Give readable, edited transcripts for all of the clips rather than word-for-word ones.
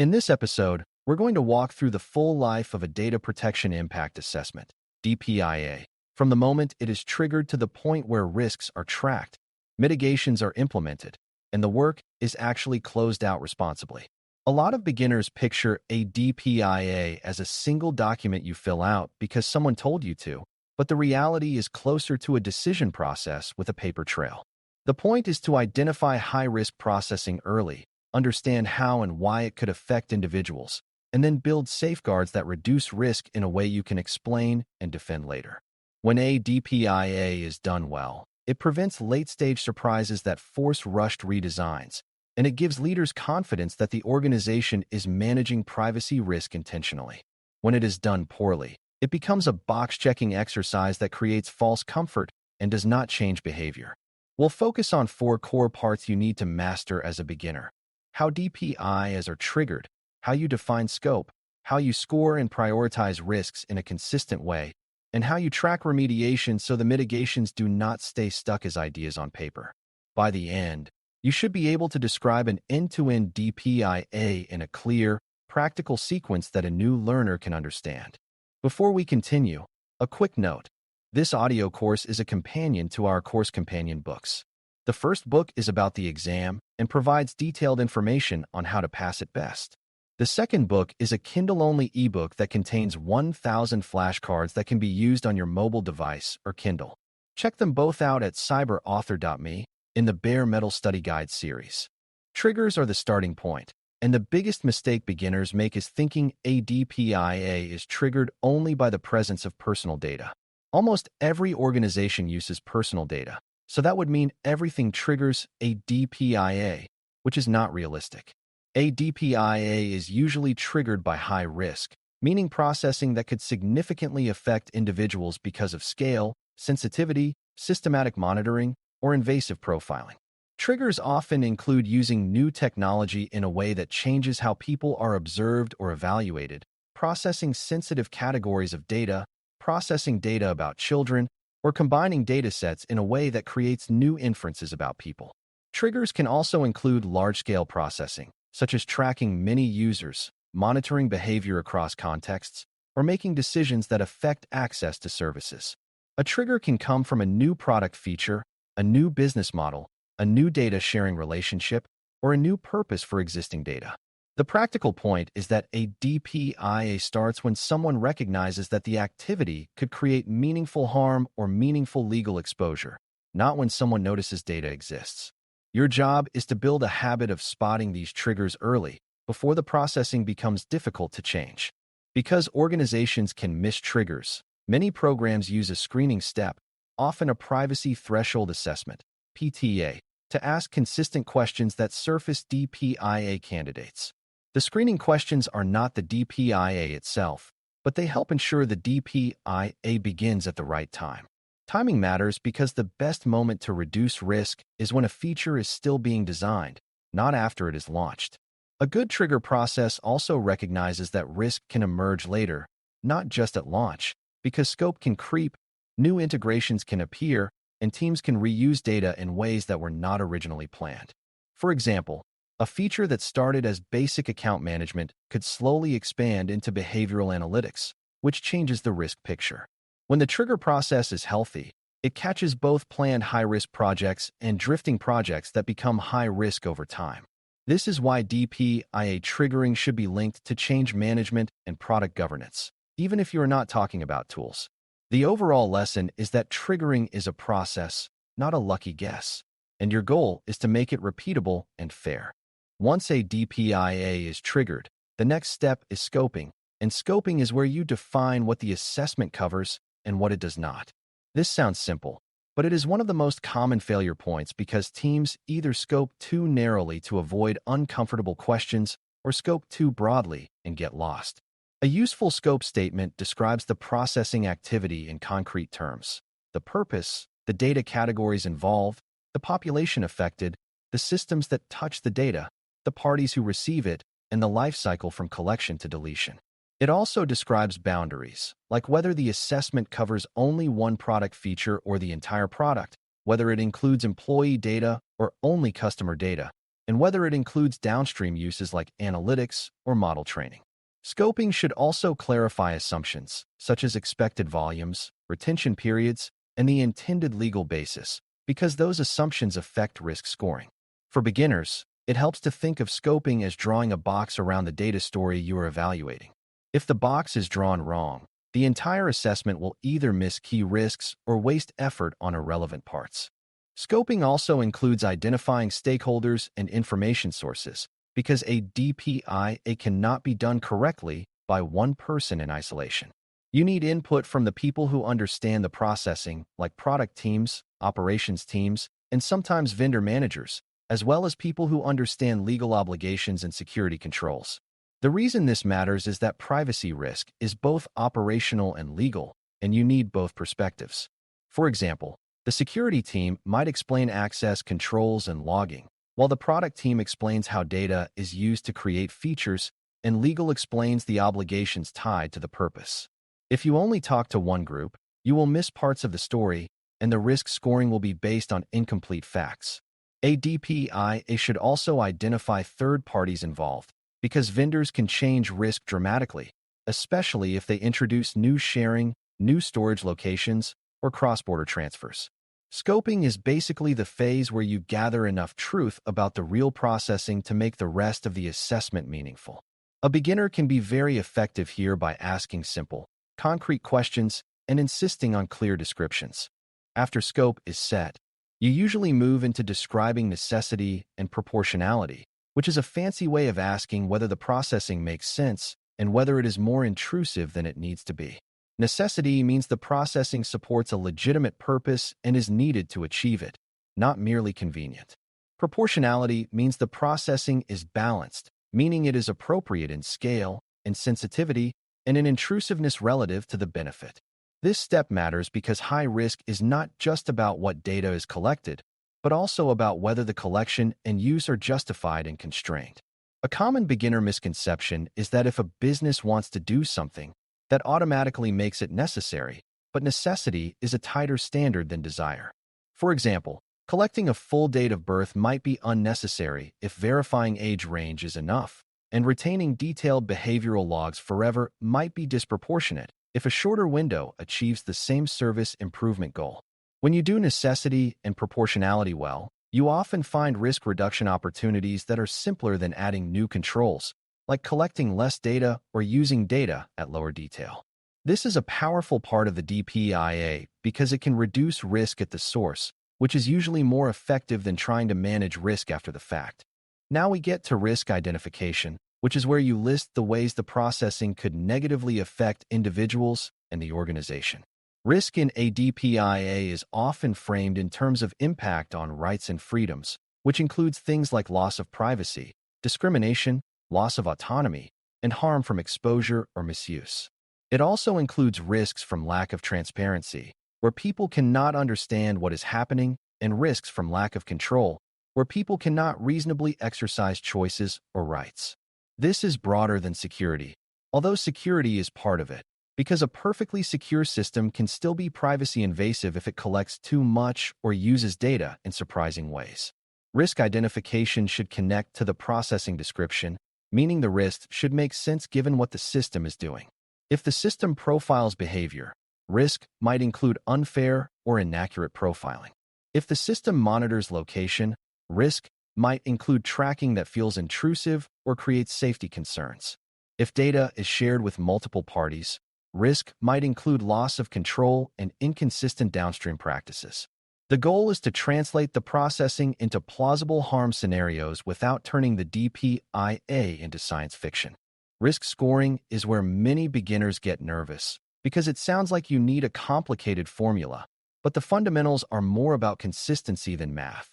In this episode, we're going to walk through the full life of a data protection impact assessment, DPIA, from the moment it is triggered to the point where risks are tracked, mitigations are implemented, and the work is actually closed out responsibly. A lot of beginners picture a DPIA as a single document you fill out because someone told you to, but the reality is closer to a decision process with a paper trail. The point is to identify high-risk processing early, understand how and why it could affect individuals, and then build safeguards that reduce risk in a way you can explain and defend later. When a DPIA is done well, it prevents late-stage surprises that force rushed redesigns, and it gives leaders confidence that the organization is managing privacy risk intentionally. When it is done poorly, it becomes a box-checking exercise that creates false comfort and does not change behavior. We'll focus on 4 core parts you need to master as a beginner: how DPIAs are triggered, how you define scope, how you score and prioritize risks in a consistent way, and how you track remediation so the mitigations do not stay stuck as ideas on paper. By the end, you should be able to describe an end-to-end DPIA in a clear, practical sequence that a new learner can understand. Before we continue, a quick note. This audio course is a companion to our course companion books. The first book is about the exam and provides detailed information on how to pass it best. The second book is a Kindle-only ebook that contains 1,000 flashcards that can be used on your mobile device or Kindle. Check them both out at CIPM in the Bare Metal Study Guide series. Triggers are the starting point, and the biggest mistake beginners make is thinking a DPIA is triggered only by the presence of personal data. Almost every organization uses personal data, so that would mean everything triggers a DPIA, which is not realistic. A DPIA is usually triggered by high risk, meaning processing that could significantly affect individuals because of scale, sensitivity, systematic monitoring, or invasive profiling. Triggers often include using new technology in a way that changes how people are observed or evaluated, processing sensitive categories of data, processing data about children, or combining datasets in a way that creates new inferences about people. Triggers can also include large-scale processing, such as tracking many users, monitoring behavior across contexts, or making decisions that affect access to services. A trigger can come from a new product feature, a new business model, a new data sharing relationship, or a new purpose for existing data. The practical point is that a DPIA starts when someone recognizes that the activity could create meaningful harm or meaningful legal exposure, not when someone notices data exists. Your job is to build a habit of spotting these triggers early, before the processing becomes difficult to change. Because organizations can miss triggers, many programs use a screening step, often a privacy threshold assessment, PTA, to ask consistent questions that surface DPIA candidates. The screening questions are not the DPIA itself, but they help ensure the DPIA begins at the right time. Timing matters because the best moment to reduce risk is when a feature is still being designed, not after it is launched. A good trigger process also recognizes that risk can emerge later, not just at launch, because scope can creep, new integrations can appear, and teams can reuse data in ways that were not originally planned. For example, a feature that started as basic account management could slowly expand into behavioral analytics, which changes the risk picture. When the trigger process is healthy, it catches both planned high-risk projects and drifting projects that become high-risk over time. This is why DPIA triggering should be linked to change management and product governance, even if you are not talking about tools. The overall lesson is that triggering is a process, not a lucky guess, and your goal is to make it repeatable and fair. Once a DPIA is triggered, the next step is scoping, and scoping is where you define what the assessment covers and what it does not. This sounds simple, but it is one of the most common failure points because teams either scope too narrowly to avoid uncomfortable questions or scope too broadly and get lost. A useful scope statement describes the processing activity in concrete terms: the purpose, the data categories involved, the population affected, the systems that touch the data, the parties who receive it, and the life cycle from collection to deletion. It also describes boundaries, like whether the assessment covers only one product feature or the entire product, whether it includes employee data or only customer data, and whether it includes downstream uses like analytics or model training. Scoping should also clarify assumptions, such as expected volumes, retention periods, and the intended legal basis, because those assumptions affect risk scoring. For beginners, it helps to think of scoping as drawing a box around the data story you are evaluating. If the box is drawn wrong, the entire assessment will either miss key risks or waste effort on irrelevant parts. Scoping also includes identifying stakeholders and information sources, because a DPIA cannot be done correctly by one person in isolation. You need input from the people who understand the processing, like product teams, operations teams, and sometimes vendor managers, as well as people who understand legal obligations and security controls. The reason this matters is that privacy risk is both operational and legal, and you need both perspectives. For example, the security team might explain access controls and logging, while the product team explains how data is used to create features, and legal explains the obligations tied to the purpose. If you only talk to one group, you will miss parts of the story, and the risk scoring will be based on incomplete facts. A DPIA should also identify third parties involved, because vendors can change risk dramatically, especially if they introduce new sharing, new storage locations, or cross-border transfers. Scoping is basically the phase where you gather enough truth about the real processing to make the rest of the assessment meaningful. A beginner can be very effective here by asking simple, concrete questions and insisting on clear descriptions. After scope is set, you usually move into describing necessity and proportionality, which is a fancy way of asking whether the processing makes sense and whether it is more intrusive than it needs to be. Necessity means the processing supports a legitimate purpose and is needed to achieve it, not merely convenient. Proportionality means the processing is balanced, meaning it is appropriate in scale, in sensitivity, and in intrusiveness relative to the benefit. This step matters because high risk is not just about what data is collected, but also about whether the collection and use are justified and constrained. A common beginner misconception is that if a business wants to do something, that automatically makes it necessary, but necessity is a tighter standard than desire. For example, collecting a full date of birth might be unnecessary if verifying age range is enough, and retaining detailed behavioral logs forever might be disproportionate if a shorter window achieves the same service improvement goal. When you do necessity and proportionality well, you often find risk reduction opportunities that are simpler than adding new controls, like collecting less data or using data at lower detail. This is a powerful part of the DPIA because it can reduce risk at the source, which is usually more effective than trying to manage risk after the fact. Now we get to risk identification, which is where you list the ways the processing could negatively affect individuals and the organization. Risk in a DPIA is often framed in terms of impact on rights and freedoms, which includes things like loss of privacy, discrimination, loss of autonomy, and harm from exposure or misuse. It also includes risks from lack of transparency, where people cannot understand what is happening, and risks from lack of control, where people cannot reasonably exercise choices or rights. This is broader than security, although security is part of it, because a perfectly secure system can still be privacy invasive if it collects too much or uses data in surprising ways. Risk identification should connect to the processing description, meaning the risk should make sense given what the system is doing. If the system profiles behavior, risk might include unfair or inaccurate profiling. If the system monitors location, risk might include tracking that feels intrusive or creates safety concerns. If data is shared with multiple parties, risk might include loss of control and inconsistent downstream practices. The goal is to translate the processing into plausible harm scenarios without turning the DPIA into science fiction. Risk scoring is where many beginners get nervous because it sounds like you need a complicated formula, but the fundamentals are more about consistency than math.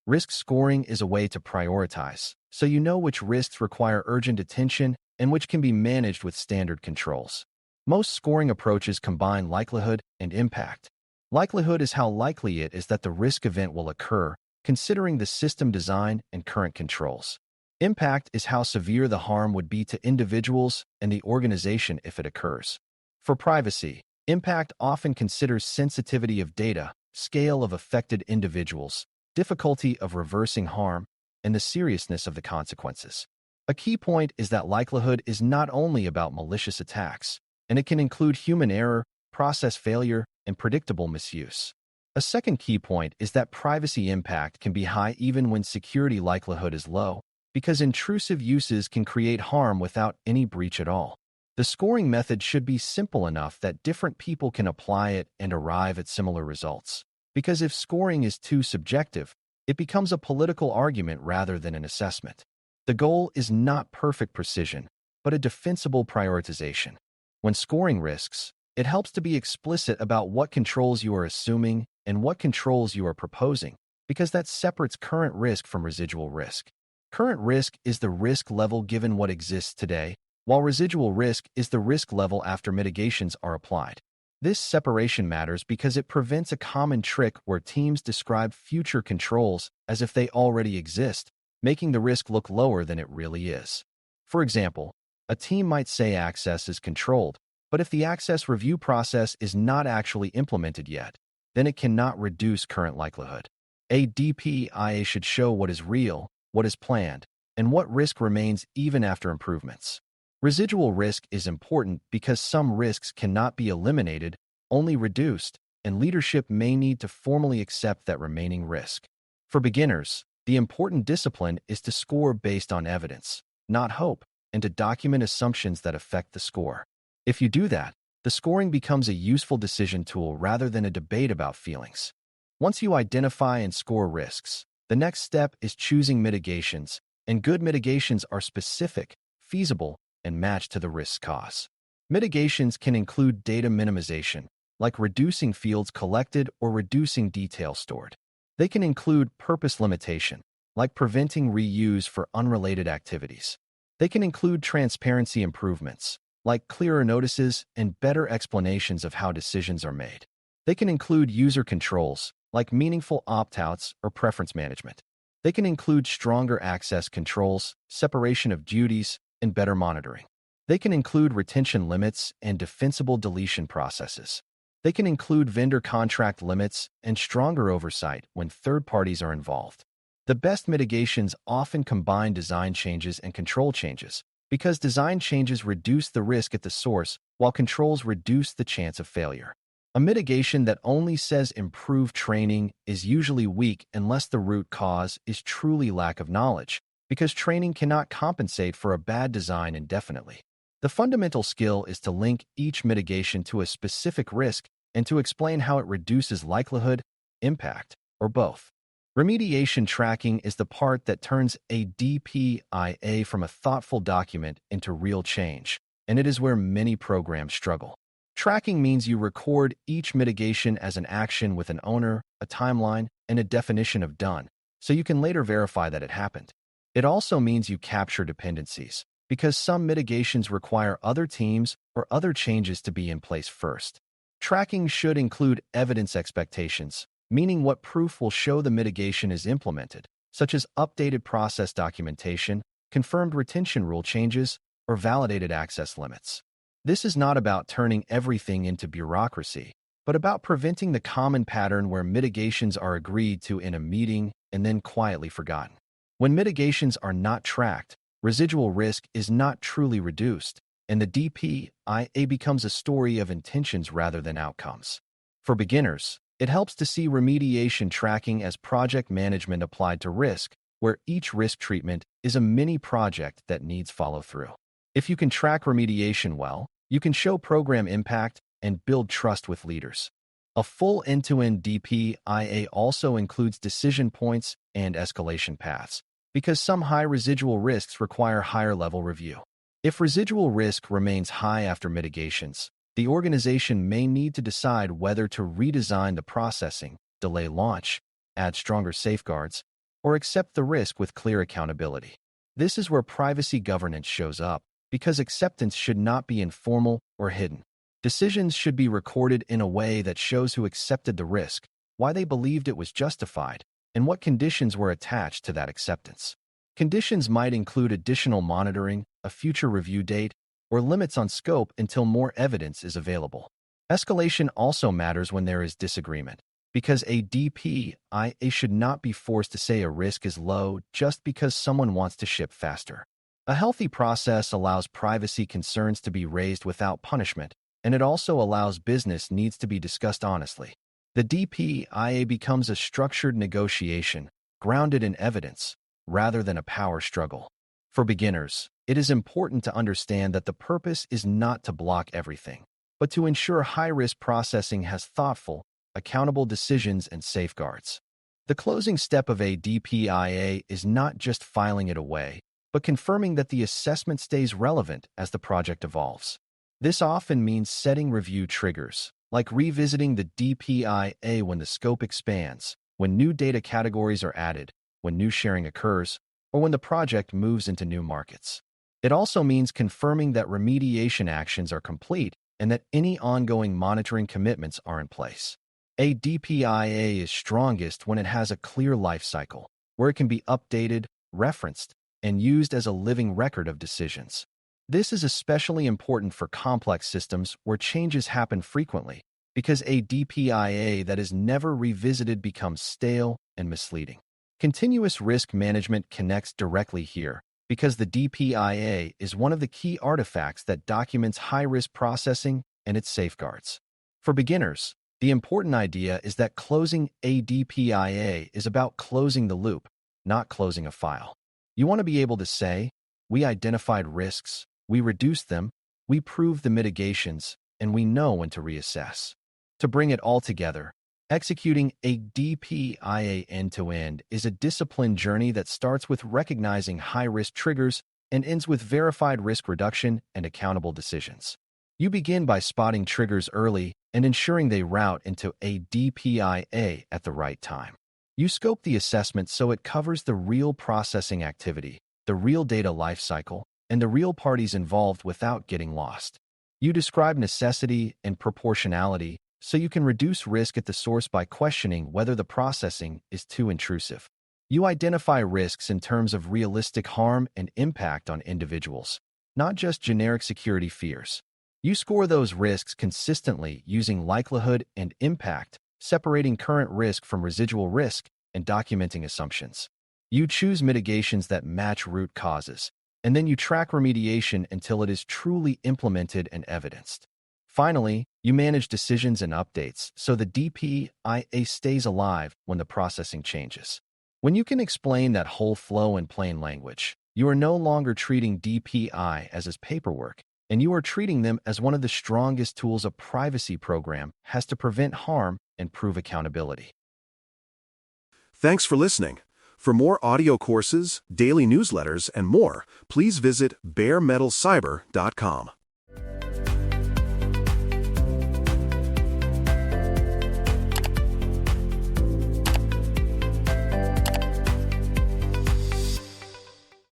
Risk scoring is a way to prioritize, so you know which risks require urgent attention and which can be managed with standard controls. Most scoring approaches combine likelihood and impact. Likelihood is how likely it is that the risk event will occur, considering the system design and current controls. Impact is how severe the harm would be to individuals and the organization if it occurs. For privacy, impact often considers sensitivity of data, scale of affected individuals, difficulty of reversing harm, and the seriousness of the consequences. A key point is that likelihood is not only about malicious attacks, and it can include human error, process failure, and predictable misuse. A second key point is that privacy impact can be high even when security likelihood is low, because intrusive uses can create harm without any breach at all. The scoring method should be simple enough that different people can apply it and arrive at similar results. Because if scoring is too subjective, it becomes a political argument rather than an assessment. The goal is not perfect precision, but a defensible prioritization. When scoring risks, it helps to be explicit about what controls you are assuming and what controls you are proposing, because that separates current risk from residual risk. Current risk is the risk level given what exists today, while residual risk is the risk level after mitigations are applied. This separation matters because it prevents a common trick where teams describe future controls as if they already exist, making the risk look lower than it really is. For example, a team might say access is controlled, but if the access review process is not actually implemented yet, then it cannot reduce current likelihood. A DPIA should show what is real, what is planned, and what risk remains even after improvements. Residual risk is important because some risks cannot be eliminated, only reduced, and leadership may need to formally accept that remaining risk. For beginners, the important discipline is to score based on evidence, not hope, and to document assumptions that affect the score. If you do that, the scoring becomes a useful decision tool rather than a debate about feelings. Once you identify and score risks, the next step is choosing mitigations, and good mitigations are specific, feasible, and matched to the risk's cause. Mitigations can include data minimization, like reducing fields collected or reducing detail stored. They can include purpose limitation, like preventing reuse for unrelated activities. They can include transparency improvements, like clearer notices and better explanations of how decisions are made. They can include user controls, like meaningful opt-outs or preference management. They can include stronger access controls, separation of duties, and better monitoring. They can include retention limits and defensible deletion processes. They can include vendor contract limits and stronger oversight when third parties are involved. The best mitigations often combine design changes and control changes, because design changes reduce the risk at the source, while controls reduce the chance of failure. A mitigation that only says improve training is usually weak unless the root cause is truly lack of knowledge, because training cannot compensate for a bad design indefinitely. The fundamental skill is to link each mitigation to a specific risk and to explain how it reduces likelihood, impact, or both. Remediation tracking is the part that turns a DPIA from a thoughtful document into real change, and it is where many programs struggle. Tracking means you record each mitigation as an action with an owner, a timeline, and a definition of done, so you can later verify that it happened. It also means you capture dependencies, because some mitigations require other teams or other changes to be in place first. Tracking should include evidence expectations, meaning what proof will show the mitigation is implemented, such as updated process documentation, confirmed retention rule changes, or validated access limits. This is not about turning everything into bureaucracy, but about preventing the common pattern where mitigations are agreed to in a meeting and then quietly forgotten. When mitigations are not tracked, residual risk is not truly reduced, and the DPIA becomes a story of intentions rather than outcomes. For beginners, it helps to see remediation tracking as project management applied to risk, where each risk treatment is a mini project that needs follow-through. If you can track remediation well, you can show program impact and build trust with leaders. A full end-to-end DPIA also includes decision points and escalation paths, because some high residual risks require higher-level review. If residual risk remains high after mitigations, the organization may need to decide whether to redesign the processing, delay launch, add stronger safeguards, or accept the risk with clear accountability. This is where privacy governance shows up, because acceptance should not be informal or hidden. Decisions should be recorded in a way that shows who accepted the risk, why they believed it was justified, and what conditions were attached to that acceptance. Conditions might include additional monitoring, a future review date, or limits on scope until more evidence is available. Escalation also matters when there is disagreement, because a DPIA should not be forced to say a risk is low just because someone wants to ship faster. A healthy process allows privacy concerns to be raised without punishment, and it also allows business needs to be discussed honestly. The DPIA becomes a structured negotiation, grounded in evidence, rather than a power struggle. For beginners, it is important to understand that the purpose is not to block everything, but to ensure high-risk processing has thoughtful, accountable decisions and safeguards. The closing step of a DPIA is not just filing it away, but confirming that the assessment stays relevant as the project evolves. This often means setting review triggers, like revisiting the DPIA when the scope expands, when new data categories are added, when new sharing occurs, or when the project moves into new markets. It also means confirming that remediation actions are complete and that any ongoing monitoring commitments are in place. A DPIA is strongest when it has a clear life cycle, where it can be updated, referenced, and used as a living record of decisions. This is especially important for complex systems where changes happen frequently, because a DPIA that is never revisited becomes stale and misleading. Continuous risk management connects directly here, because the DPIA is one of the key artifacts that documents high-risk processing and its safeguards. For beginners, the important idea is that closing a DPIA is about closing the loop, not closing a file. You want to be able to say, we identified risks, we reduced them, we proved the mitigations, and we know when to reassess. To bring it all together, executing a DPIA end-to-end is a disciplined journey that starts with recognizing high-risk triggers and ends with verified risk reduction and accountable decisions. You begin by spotting triggers early and ensuring they route into a DPIA at the right time. You scope the assessment so it covers the real processing activity, the real data lifecycle, and the real parties involved without getting lost. You describe necessity and proportionality so you can reduce risk at the source by questioning whether the processing is too intrusive. You identify risks in terms of realistic harm and impact on individuals, not just generic security fears. You score those risks consistently using likelihood and impact, separating current risk from residual risk, and documenting assumptions. You choose mitigations that match root causes, and then you track remediation until it is truly implemented and evidenced. Finally, you manage decisions and updates so the DPIA stays alive when the processing changes. When you can explain that whole flow in plain language, you are no longer treating DPI as paperwork, and you are treating them as one of the strongest tools a privacy program has to prevent harm and prove accountability. Thanks for listening. For more audio courses, daily newsletters, and more, please visit baremetalcyber.com.